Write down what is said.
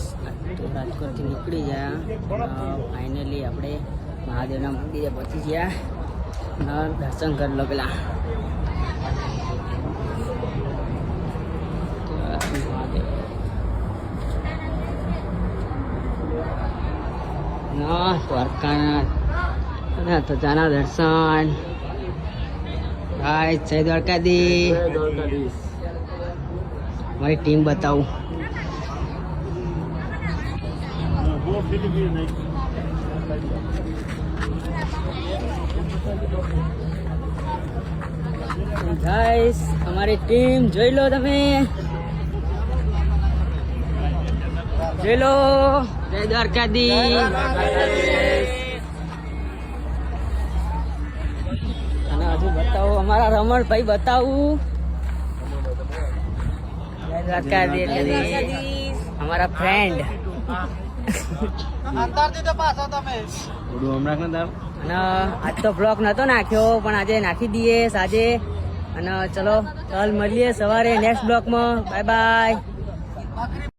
guys તો રાજકોટથી નીકળી ગયા ફાઇનલી આપણે મહાદેવના મંદિરે પહોંચી ગયા દર્શન કરી લો પેલા દ્વારકાના તો જાના દર્શન ભાઈ જય દ્વારકાધીશ મારી ટીમ બતાવું ગાઈસ અમારી ટીમ જોઈ લો તમે જોઈ લો જય દ્વારકાધીશ અને હજુ બતાવું અમારા રમણભાઈ બતાવું જય દ્વારકાધીશ અમારા ફ્રેન્ડ અને આજ તો બ્લોગ નતો નાખ્યો પણ આજે નાખી દઈએ સાંજે અને ચલો કાલ મળીએ સવારે નેક્સ્ટ બ્લોગમાં બાય બાય